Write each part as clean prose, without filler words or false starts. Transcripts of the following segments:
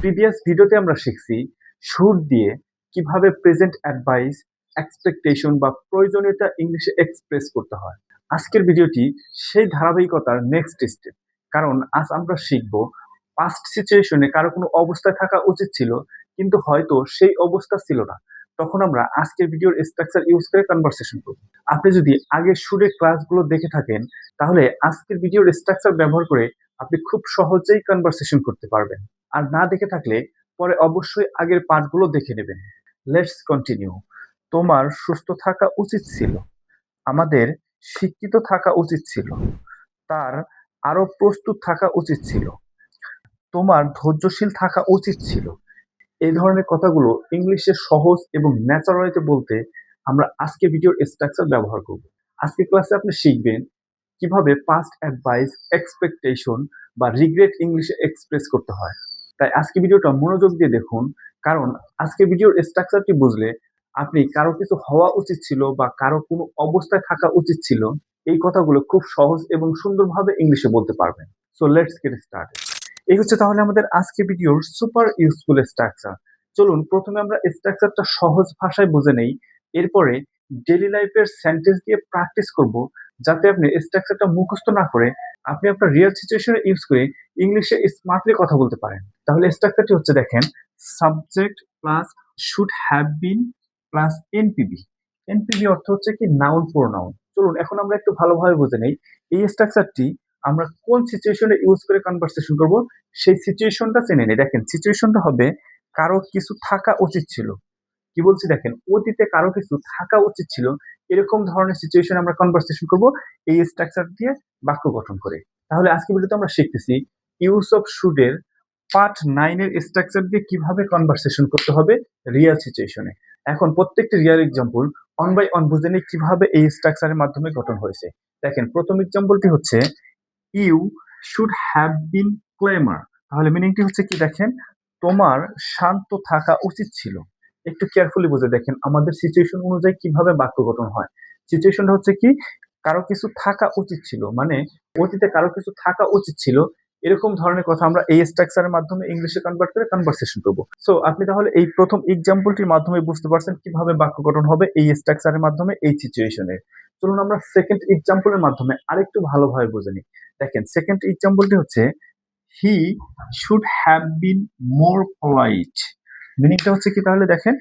Previous ভিডিওতে আমরা শিখছি শুড দিয়ে কিভাবে প্রেজেন্ট অ্যাডভাইস, এক্সপেকটেশন বা প্রয়োজনীয়তা ইংলিশে এক্সপ্রেস করতে হয়। আজকের ভিডিওটি সেই ধারাবাহিকতার নেক্সট স্টেপ। কারণ আজ আমরা শিখব পাস্ট সিচুয়েশনে কারো কোনো অবস্থায় থাকা উচিত ছিল কিন্তু হয়তো সেই অবস্থা ছিল না, তখন আমরা আজকের ভিডিওর স্ট্রাকচার ইউজ করে কনভারসেশন করব। আপনি যদি আগের শুডের ক্লাসগুলো দেখে থাকেন তাহলে আজকের ভিডিওর স্ট্রাকচার ব্যবহার করে আপনি খুব সহজেই কনভারসেশন করতে পারবেন। আর না দেখে থাকলে পরে অবশ্যই আগের পার্টগুলো দেখে নেবেন। Let's continue. তোমার সুস্থ থাকা উচিত ছিল, আমাদের শিক্ষিত থাকা উচিত ছিল, তার আরো প্রস্তুত থাকা উচিত ছিল, তোমার ধৈর্যশীল থাকা উচিত ছিল। এই ধরনের কথাগুলো ইংলিশে সহজ এবং ন্যাচারালিতে বলতে আমরা আজকে ভিডিওর স্ট্রাকচার ব্যবহার করব। আজকে ক্লাসে আপনি শিখবেন কিভাবে পাস্ট অ্যাডভাইস, এক্সপেকটেশন বা রিগ্রেট ইংলিশে এক্সপ্রেস করতে হয়। তাই আজকে ভিডিওটা মনোযোগ দিয়ে দেখুন, কারণ আজকে ভিডিওর স্ট্রাকচারটি বুঝলে আপনি কারো কিছু হওয়া উচিত ছিল বা কারো কোনো অবস্থায় থাকা উচিত ছিল এই কথাগুলো খুব সহজ এবং সুন্দরভাবে ইংলিশে বলতে পারবেন। So let's get started. এই হচ্ছে তাহলে আমাদের আজকে ভিডিওর সুপার ইউজফুল স্ট্রাকচার। চলুন প্রথমে আমরা স্ট্রাকচারটা সহজ ভাষায় বুঝে নেই, এরপরে ডেইলি লাইফের সেন্টেন্স দিয়ে প্র্যাকটিস করব, যাতে আপনি স্ট্রাকচারটা মুখস্থ না করে আপনি আপনার রিয়েল সিচুয়েশনে ইউজ করে ইংলিশে স্মার্টলি কথা বলতে পারেন। তাহলে স্ট্রাকচারটি হচ্ছে দেখেন, subject plus should have been plus এনপিবি। এনপিবি অর্থ হচ্ছে কি নাউন প্রোনাউন। চলুন এখন আমরা একটু ভালোভাবে বুঝে নেই এই স্ট্রাকচারটি আমরা কোন সিচুয়েশনে ইউজ করে কনভারসেশন করব সেই সিচুয়েশনটা জেনে নেই। দেখেন সিচুয়েশনটা হবে কারো কিছু থাকা উচিত ছিল। কি বলছি দেখেন, অতীতে কারো কিছু থাকা উচিত ছিল, এরকম ধরনের সিচুয়েশন আমরা কনভারসেশন করব এই স্ট্রাকচার দিয়ে বাক্য গঠন করে। তাহলে আজকে ভিডিওতে আমরা শিখতেছি ইউজ অফ শুড এর পার্ট 9 এর স্ট্রাকচার দিয়ে কিভাবে কনভারসেশন করতে হবে রিয়েল সিচুয়েশনে। এখন প্রত্যেকটি real example one by one বুঝে নিই কিভাবে এই স্ট্রাকচারের মাধ্যমে গঠন হয়েছে। দেখেন প্রথম এক্সাম্পলটি হচ্ছে ইউ শুড হ্যাভ বিন ক্লেমার। তাহলে মিনিংটি হচ্ছে কি দেখেন, তোমার শান্ত থাকা উচিত ছিল। একটু কেয়ারফুলি বুঝে দেখেন আমাদের সিচুয়েশন অনুযায়ী কিভাবে বাক্য গঠন হয়। সিচুয়েশনটা হচ্ছে কি কারো কিছু থাকা উচিত ছিল, মানে অতীতে কারো কিছু থাকা উচিত ছিল, এরকম ধরনের কথা আমরা এই স্ট্রাকচারের মাধ্যমে ইংলিশে কনভার্ট করে কনভারসেশন করবো। সো আপনি তাহলে এই প্রথম এক্সাম্পলটির মাধ্যমে বুঝতে পারছেন কিভাবে বাক্য গঠন হবে এই স্ট্রাকচারের মাধ্যমে এই সিচুয়েশনে। চলুন আমরা সেকেন্ড এক্সাম্পলের মাধ্যমে আরেকটু ভালোভাবে বুঝে নিই। দেখেন সেকেন্ড এক্সাম্পলটি হচ্ছে he should have been more polite. মিনিংটা হচ্ছে কি তাহলে দেখেন,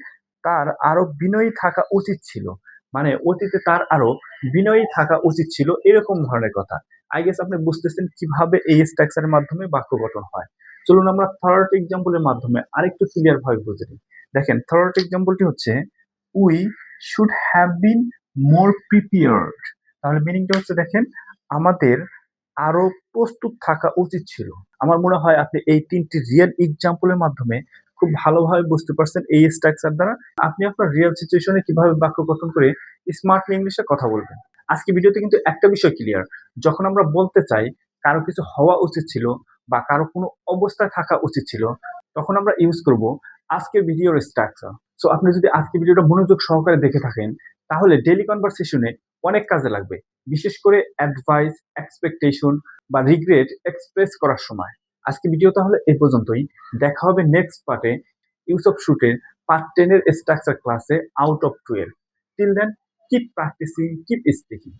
তার আরো বিনয়ী থাকা উচিত ছিল, মানে অতীতে তার আরো বিনয়ী থাকা উচিত ছিল, এরকম ধরনের কথা। আই গেস আপনি বুঝতেছেন কিভাবে এই স্ট্রাকচারের মাধ্যমে বাক্য গঠন হয়। চলুন আমরা থার্ড এক্সাম্পলের মাধ্যমে আরেকটু ক্লিয়ার ভাবে বুঝে নিই। দেখেন থার্ড এক্সাম্পলটি হচ্ছে we should have been more prepared. তাহলে মিনিংটা হচ্ছে দেখেন, আমাদের আরো প্রস্তুত থাকা উচিত ছিল। আমার মনে হয় আপনি এই তিনটি রিয়েল এক্সাম্পলের মাধ্যমে খুব ভালোভাবে বুঝতে পারছেন এই স্ট্রাকচার দ্বারা আপনি আপনার রিয়েল সিচুয়েশনে কিভাবে বাক্য গঠন করে স্মার্টলি ইংলিশে কথা বলবেন। আজকে ভিডিওতে কিন্তু একটা বিষয় ক্লিয়ার, যখন আমরা বলতে চাই কারো কিছু হওয়া উচিত ছিল বা কারো কোনো অবস্থায় থাকা উচিত ছিল, তখন আমরা ইউজ করব আজকের ভিডিওর স্ট্রাকচার। সো আপনি যদি আজকে ভিডিওটা মনোযোগ সহকারে দেখে থাকেন তাহলে ডেইলি কনভারসেশনে অনেক কাজে লাগবে, বিশেষ করে অ্যাডভাইস, এক্সপেকটেশন বা রিগ্রেট এক্সপ্রেস করার সময়। আজকে ভিডিও তাহলে এই পর্যন্তই। দেখা হবে নেক্সট পার্টে ইউজ অফ শুটের পার্ট 10 এর স্ট্রাকচার ক্লাসে out of 12। Till then keep practising, keep speaking.